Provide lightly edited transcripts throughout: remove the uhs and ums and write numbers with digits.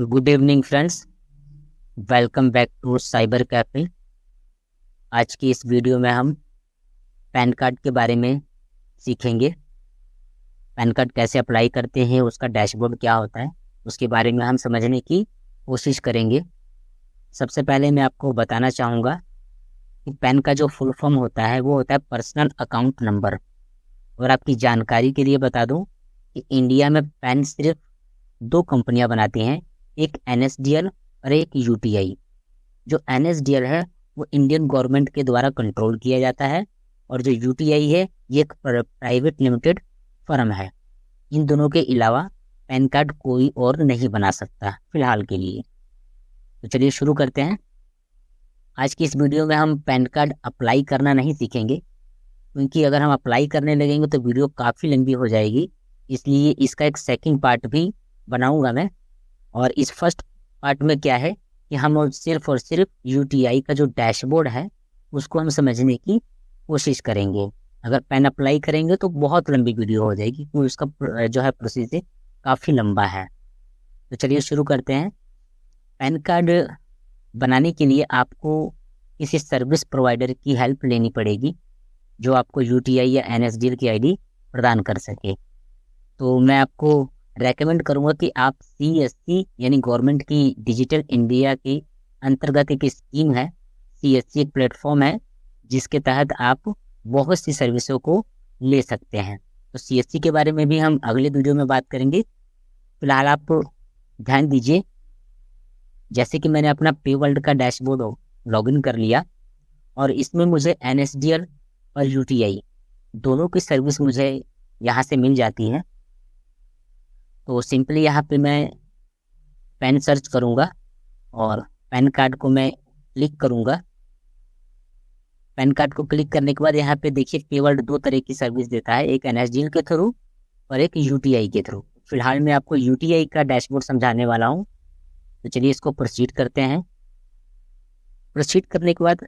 Good evening friends, welcome back to cyber cafe. आज की इस वीडियो में हम पैन कार्ड के बारे में सीखेंगे। पैन कार्ड कैसे अप्लाई करते हैं, उसका डैशबोर्ड क्या होता है, उसके बारे में हम समझने की कोशिश करेंगे। सबसे पहले मैं आपको बताना चाहूँगा कि पैन का जो फुल फॉर्म होता है वो होता है पर्सनल अकाउंट नंबर। और आपकी जानकारी के लिए बता दूँ कि इंडिया में पैन सिर्फ दो कंपनियां बनाती हैं, एक NSDL और एक UTI। जो NSDL है वो इंडियन गवर्नमेंट के द्वारा कंट्रोल किया जाता है और जो UTI है ये एक प्राइवेट लिमिटेड फर्म है। इन दोनों के अलावा पैन कार्ड कोई और नहीं बना सकता फिलहाल के लिए। तो चलिए शुरू करते हैं। आज की इस वीडियो में हम पैन कार्ड अप्लाई करना नहीं सीखेंगे, क्योंकि अगर हम अप्लाई करने लगेंगे तो वीडियो काफ़ी लंबी हो जाएगी। इसलिए इसका एक सेकंड पार्ट भी बनाऊंगा मैं। और इस फर्स्ट पार्ट में क्या है कि हम सिर्फ और सिर्फ UTI का जो डैशबोर्ड है उसको हम समझने की कोशिश करेंगे। अगर पैन अप्लाई करेंगे तो बहुत लंबी वीडियो हो जाएगी, क्योंकि उसका जो है प्रोसीजर काफ़ी लंबा है। तो चलिए शुरू करते हैं। पैन कार्ड बनाने के लिए आपको किसी सर्विस प्रोवाइडर की हेल्प लेनी पड़ेगी जो आपको UTI या NSDL की ID प्रदान कर सके। तो मैं आपको रेकमेंड करूंगा कि आप CSC यानी गवर्नमेंट की डिजिटल इंडिया के अंतर्गत एक स्कीम है। CSC एक प्लेटफॉर्म है जिसके तहत आप बहुत सी सर्विसों को ले सकते हैं। तो CSC के बारे में भी हम अगले वीडियो में बात करेंगे। फिलहाल आप ध्यान दीजिए, जैसे कि मैंने अपना पे वर्ल्ड का डैशबोर्ड लॉगिन कर लिया और इसमें मुझे NSDL और UTI दोनों की सर्विस मुझे यहाँ से मिल जाती है। तो सिंपली यहाँ पे मैं पैन सर्च करूँगा और पैन कार्ड को मैं क्लिक करूँगा। पैन कार्ड को क्लिक करने के बाद यहाँ पे देखिए पे वर्ल्ड दो तरह की सर्विस देता है, एक NSDL के थ्रू और एक UTI के थ्रू। फिलहाल मैं आपको UTI का डैशबोर्ड समझाने वाला हूँ। तो चलिए इसको प्रोसीड करते हैं। प्रोसीड करने के बाद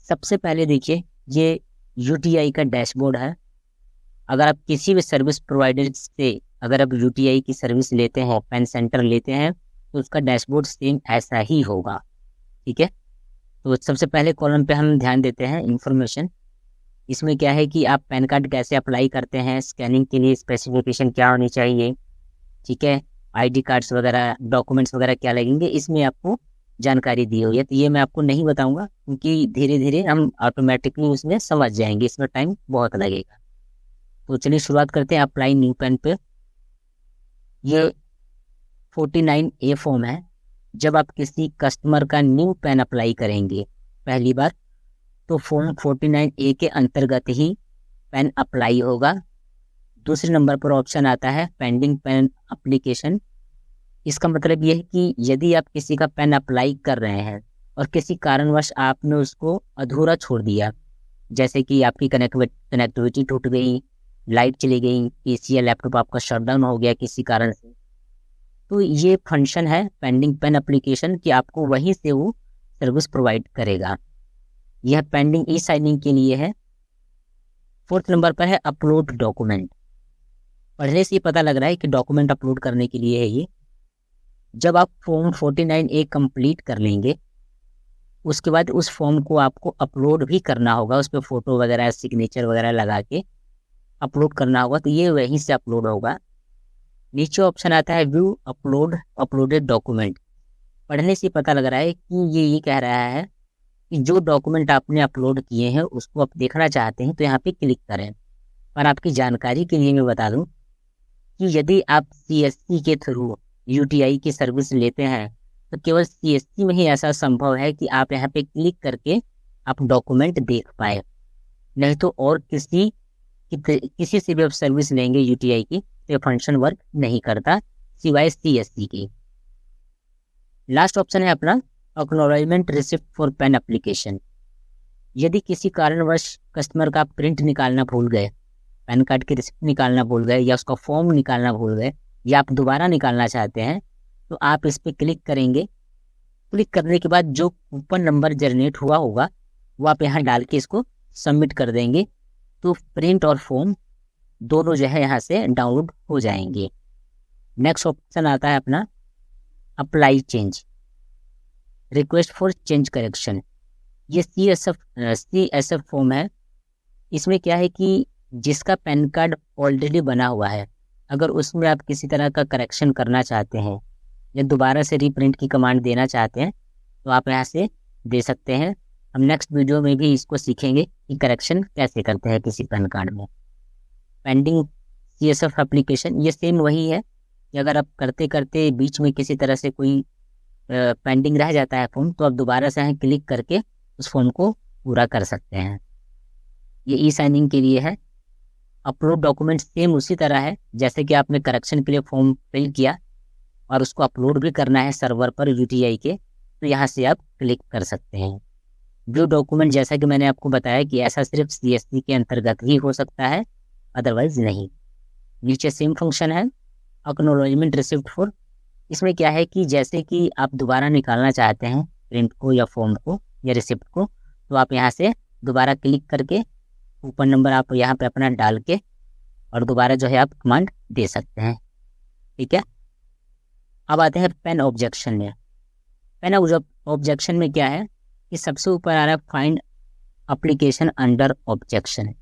सबसे पहले देखिए ये UTI का डैशबोर्ड है। अगर आप किसी भी सर्विस प्रोवाइडर से अगर आप UTI की सर्विस लेते हैं, पैन सेंटर लेते हैं, तो उसका डैशबोर्ड सेम ऐसा ही होगा। ठीक है, तो सबसे पहले कॉलम पे हम ध्यान देते हैं इंफॉर्मेशन। इसमें क्या है कि आप पैन कार्ड कैसे अप्लाई करते हैं, स्कैनिंग के लिए स्पेसिफिकेशन क्या होनी चाहिए, ठीक है, ID कार्ड्स वगैरह, डॉक्यूमेंट्स वगैरह क्या लगेंगे, इसमें आपको जानकारी दी हुई है। तो ये मैं आपको नहीं बताऊंगा, क्योंकि धीरे धीरे हम ऑटोमेटिकली उसमें समझ जाएंगे, इसमें टाइम बहुत लगेगा। तो चलिए शुरुआत करते हैं अप्लाई न्यू पैन पे। ये 49A फॉर्म है। जब आप किसी कस्टमर का न्यू पैन अप्लाई करेंगे पहली बार, तो फॉर्म 49A के अंतर्गत ही पैन अप्लाई होगा। दूसरे नंबर पर ऑप्शन आता है पेंडिंग पैन एप्लीकेशन। इसका मतलब यह है कि यदि आप किसी का पैन अप्लाई कर रहे हैं और किसी कारणवश आपने उसको अधूरा छोड़ दिया, जैसे कि आपकी कनेक्टिविटी टूट गई, लाइट चली गई, PC या लैपटॉप आपका शटडाउन हो गया किसी कारण से, तो ये फंक्शन है पेंडिंग पैन एप्लीकेशन कि आपको वहीं से वो सर्विस प्रोवाइड करेगा। यह पेंडिंग E-साइनिंग के लिए है। फोर्थ नंबर पर है अपलोड डॉक्यूमेंट। पढ़ने से ये पता लग रहा है कि डॉक्यूमेंट अपलोड करने के लिए है ये। जब आप फॉर्म 49A कंप्लीट कर लेंगे, उसके बाद उस फॉर्म को आपको अपलोड भी करना होगा। उस पर फोटो वगैरह, सिग्नेचर वगैरह लगा के अपलोड करना होगा। तो ये वहीं से अपलोड होगा। नीचे ऑप्शन आता है व्यू अपलोडेड डॉक्यूमेंट। पढ़ने से पता लग रहा है कि ये कह रहा है कि जो डॉक्यूमेंट आपने अपलोड किए हैं उसको आप देखना चाहते हैं तो यहाँ पे क्लिक करें। पर आपकी जानकारी के लिए मैं बता दूं कि यदि आप CSC के थ्रू UTI की सर्विस लेते हैं तो केवल CSC में ही ऐसा संभव है कि आप यहाँ पे क्लिक करके आप डॉक्यूमेंट देख पाए। नहीं तो और किसी से भी आप सर्विस लेंगे UTI की तो फंक्शन वर्क नहीं करता, सिवाय CSC की। लास्ट ऑप्शन है अपना acknowledgement receipt for pan application. यदि किसी कारणवश कस्टमर का प्रिंट निकालना भूल गए, पैन कार्ड की रिसिप्ट निकालना भूल गए, या उसका फॉर्म निकालना भूल गए, या आप दोबारा निकालना चाहते हैं, तो आप इस पर क्लिक करेंगे। क्लिक करने के बाद जो कूपन नंबर जनरेट हुआ होगा वो आप यहाँ डाल के इसको सबमिट कर देंगे। तो प्रिंट और फॉर्म दोनों जो है यहाँ से डाउनलोड हो जाएंगे। नेक्स्ट ऑप्शन आता है अपना apply change, request for change correction, ये CSF फॉर्म है। इसमें क्या है कि जिसका पैन कार्ड ऑलरेडी बना हुआ है, अगर उसमें आप किसी तरह का करेक्शन करना चाहते हैं या दोबारा से रीप्रिंट की कमांड देना चाहते हैं तो आप यहाँ से दे सकते हैं। हम नेक्स्ट वीडियो में भी इसको सीखेंगे कि करेक्शन कैसे करते हैं किसी पैन कार्ड में। पेंडिंग CSF एप्लीकेशन, ये सेम वही है कि अगर आप करते करते बीच में किसी तरह से कोई पेंडिंग रह जाता है फॉर्म, तो आप दोबारा से यहाँ क्लिक करके उस फॉर्म को पूरा कर सकते हैं। ये E-साइनिंग के लिए है। अपलोड डॉक्यूमेंट सेम उसी तरह है जैसे कि आपने करेक्शन के लिए फॉर्म फिल किया और उसको अपलोड भी करना है सर्वर पर UTI के, तो यहाँ से आप क्लिक कर सकते हैं। व्यू डॉक्यूमेंट, जैसा कि मैंने आपको बताया कि ऐसा सिर्फ CSC के अंतर्गत ही हो सकता है, अदरवाइज नहीं। नीचे सेम फंक्शन है। एक्नॉलेजमेंट रिसिप्ट फॉर, इसमें क्या है कि जैसे कि आप दोबारा निकालना चाहते हैं प्रिंट को या फॉर्म को या रिसिप्ट को, तो आप यहाँ से दोबारा क्लिक करके कूपन नंबर आप यहाँ पे अपना डाल के और दोबारा जो है आप कमांड दे सकते हैं। ठीक है, अब आते हैं पेन ऑब्जेक्शन में। पेन ऑब्जेक्शन में क्या है कि सबसे ऊपर आ रहा है फाइंड एप्लीकेशन अंडर ऑब्जेक्शन।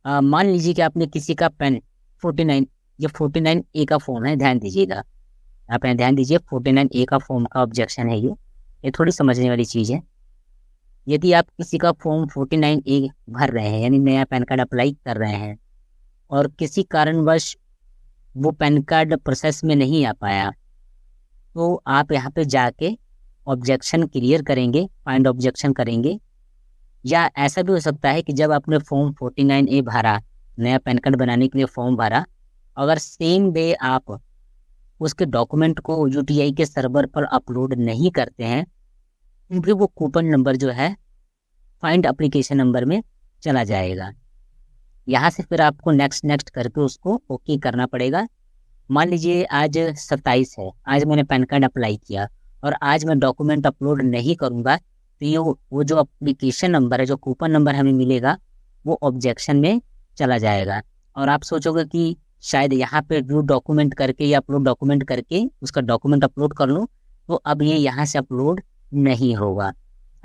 मान लीजिए कि आपने किसी का पेन 49, ये 49A का फॉर्म है, ध्यान दीजिएगा, आप यहाँ ध्यान दीजिए 49A का फॉर्म का ऑब्जेक्शन है। ये थोड़ी समझने वाली चीज़ है। यदि आप किसी का फॉर्म 49A भर रहे हैं, यानी नया पैन कार्ड अप्लाई कर रहे हैं, और किसी कारणवश वो पैन कार्ड प्रोसेस में नहीं आ पाया, तो आप यहाँ पे जाके ऑब्जेक्शन क्लियर करेंगे, फाइंड ऑब्जेक्शन करेंगे। या ऐसा भी हो सकता है कि जब आपने फॉर्म 49A भरा, नया पैन कार्ड बनाने के लिए फॉर्म भरा, अगर सेम डे आप उसके डॉक्यूमेंट को UTI के सर्वर पर अपलोड नहीं करते हैं, फिर वो कूपन नंबर जो है फाइंड एप्लीकेशन नंबर में चला जाएगा। यहाँ से फिर आपको नेक्स्ट करके उसको ओके करना पड़ेगा। मान लीजिए आज 27 है, आज मैंने पैन कार्ड अप्लाई किया और आज मैं डॉक्यूमेंट अपलोड नहीं करूँगा, तो ये वो जो एप्लीकेशन नंबर है, जो कूपन नंबर हमें मिलेगा, वो ऑब्जेक्शन में चला जाएगा। और आप सोचोगे कि शायद यहाँ पे व्यू डॉक्यूमेंट करके या अपलोड डॉक्यूमेंट करके उसका डॉक्यूमेंट अपलोड कर लूँ, तो अब ये यहाँ से अपलोड नहीं होगा।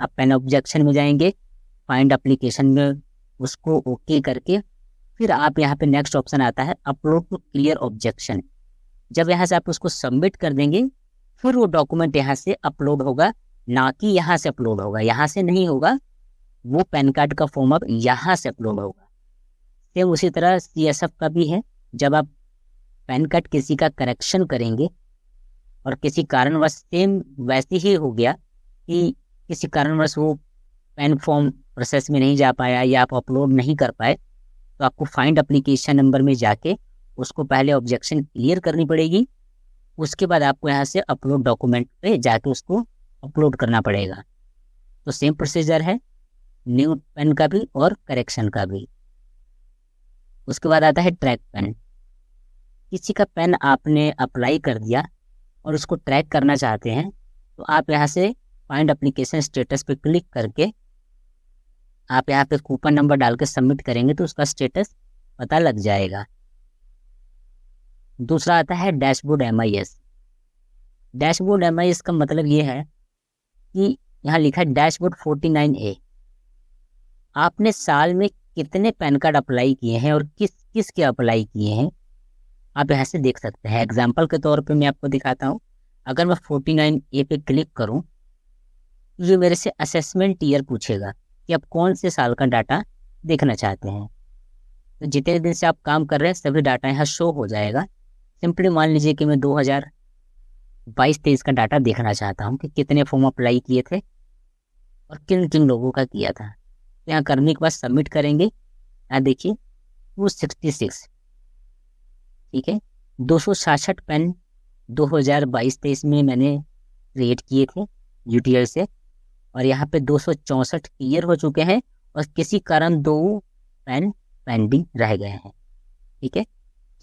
आप पेन ऑब्जेक्शन में जाएंगे, फाइंड एप्लीकेशन में उसको ओके करके फिर आप यहाँ पे नेक्स्ट ऑप्शन आता है अपलोड टू क्लियर ऑब्जेक्शन। जब यहाँ से आप उसको सबमिट कर देंगे, फिर वो डॉक्यूमेंट यहाँ से अपलोड होगा, ना कि यहाँ से अपलोड होगा। यहाँ से नहीं होगा, वो पैन कार्ड का फॉर्म अब यहाँ से अपलोड होगा। सेम उसी तरह CSF का भी है। जब आप पैन कार्ड किसी का करेक्शन करेंगे और किसी कारणवश सेम वैसे ही हो गया कि किसी कारणवश वो पैन फॉर्म प्रोसेस में नहीं जा पाया या आप अपलोड नहीं कर पाए, तो आपको फाइंड एप्लीकेशन नंबर में जाके उसको पहले ऑब्जेक्शन क्लियर करनी पड़ेगी। उसके बाद आपको यहाँ से अपलोड डॉक्यूमेंट पे जाके उसको अपलोड करना पड़ेगा। तो सेम प्रोसीजर है न्यू पेन का भी और करेक्शन का भी। उसके बाद आता है ट्रैक पेन। किसी का पेन आपने अप्लाई कर दिया और उसको ट्रैक करना चाहते हैं, तो आप यहाँ से फाइंड एप्लीकेशन स्टेटस पे क्लिक करके आप यहाँ पे कूपन नंबर डाल के सबमिट करेंगे तो उसका स्टेटस पता लग जाएगा। दूसरा आता है डैशबोर्ड MIS। डैशबोर्ड MIS का मतलब ये है कि यहाँ लिखा है डैशबोर्ड 49A। आपने साल में कितने पैन कार्ड अप्लाई किए हैं और किस के अप्लाई किए हैं, आप यहाँ से देख सकते हैं। एग्जाम्पल के तौर पे मैं आपको दिखाता हूँ। अगर मैं 49A पे क्लिक करूँ, तो ये मेरे से असेसमेंट ईयर पूछेगा कि आप कौन से साल का डाटा देखना चाहते हैं। तो जितने दिन से आप काम कर रहे हैं सभी डाटा यहाँ शो हो जाएगा। सिंपली मान लीजिए कि मैं 2022-23 का डाटा देखना चाहता हूँ कि कितने फॉर्म अप्लाई किए थे और किन किन लोगों का किया था। तो यहाँ करने के बाद सबमिट करेंगे। यहाँ देखिए 266, ठीक है, 266 पेन 2022-23 में मैंने क्रिएट किए थे UTI से, और यहाँ पे 264 क्लियर हो चुके हैं और किसी कारण 2 पेन पेंडिंग रह गए हैं। ठीक है,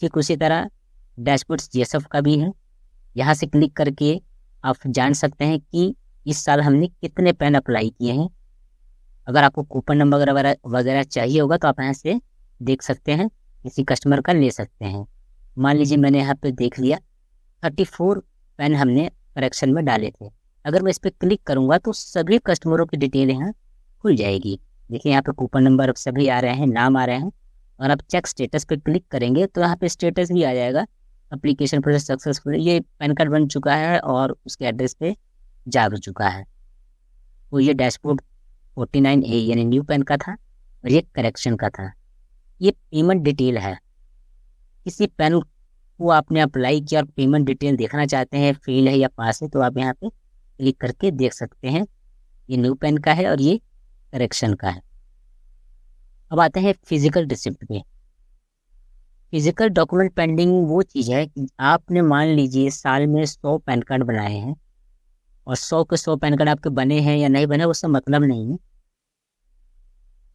ठीक उसी तरह डैशबोर्ड CSF का भी है। यहाँ से क्लिक करके आप जान सकते हैं कि इस साल हमने कितने पेन अप्लाई किए हैं। अगर आपको कूपन नंबर वगैरह चाहिए होगा तो आप यहाँ से देख सकते हैं, किसी कस्टमर का ले सकते हैं। मान लीजिए मैंने यहाँ पे देख लिया 34 पैन हमने करेक्शन में डाले थे। अगर मैं इस पर क्लिक करूँगा तो सभी कस्टमरों की डिटेल यहाँ खुल जाएगी। देखिए यहाँ पे कूपन नंबर सभी आ रहे हैं, नाम आ रहे हैं। और आप चेक स्टेटस पे क्लिक करेंगे तो यहाँ पे स्टेटस भी आ जाएगा, एप्लीकेशन प्रोसेस सक्सेसफुल, ये पैन कार्ड बन चुका है और उसके एड्रेस पे जा भी चुका है। तो ये डैशबोर्ड 49A यानी न्यू पैन का था और ये करेक्शन का था। ये पेमेंट डिटेल है। किसी पैन को आपने अप्लाई किया और पेमेंट डिटेल देखना चाहते हैं, फेल है या पास है, तो आप यहाँ पे क्लिक करके देख सकते हैं। ये न्यू पैन का है और ये करेक्शन का है। अब आते हैं फिजिकल रिसिप्ट पे। फिजिकल डॉक्यूमेंट पेंडिंग वो चीज़ है कि आपने मान लीजिए साल में 100 पैन कार्ड बनाए हैं और 100 के 100 पैन कार्ड आपके बने हैं या नहीं बने उससे मतलब नहीं है।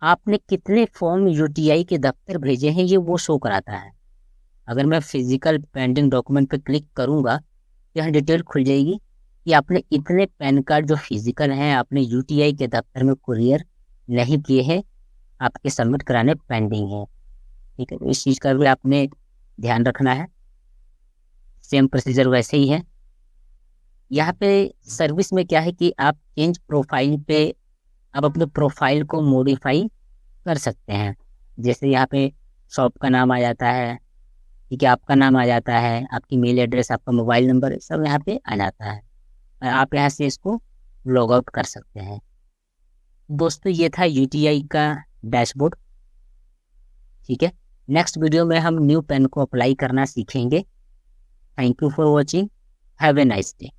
आपने कितने फॉर्म यूटीआई के दफ्तर भेजे हैं ये वो शो कराता है। अगर मैं फिजिकल पेंडिंग डॉक्यूमेंट पे क्लिक करूँगा तो यहाँ डिटेल खुल जाएगी कि आपने इतने पैन कार्ड जो फिजिकल हैं आपने यूटीआई के दफ्तर में कुरियर नहीं किए हैं, आपके सबमिट कराने पेंडिंग है। ठीक है, तो इस चीज़ का भी आपने ध्यान रखना है। सेम प्रोसीजर वैसे ही है। यहाँ पे सर्विस में क्या है कि आप चेंज प्रोफाइल पे आप अपने प्रोफाइल को मॉडिफाई कर सकते हैं। जैसे यहाँ पे शॉप का नाम आ जाता है, ठीक है, आपका नाम आ जाता है, आपकी मेल एड्रेस, आपका मोबाइल नंबर सब यहाँ पे आ जाता है। आप यहाँ से इसको लॉग आउट कर सकते हैं। दोस्तों ये था यूटीआई का डैशबोर्ड। ठीक है, नेक्स्ट वीडियो में हम न्यू पैन को अप्लाई करना सीखेंगे। Thank you for watching, have a nice day.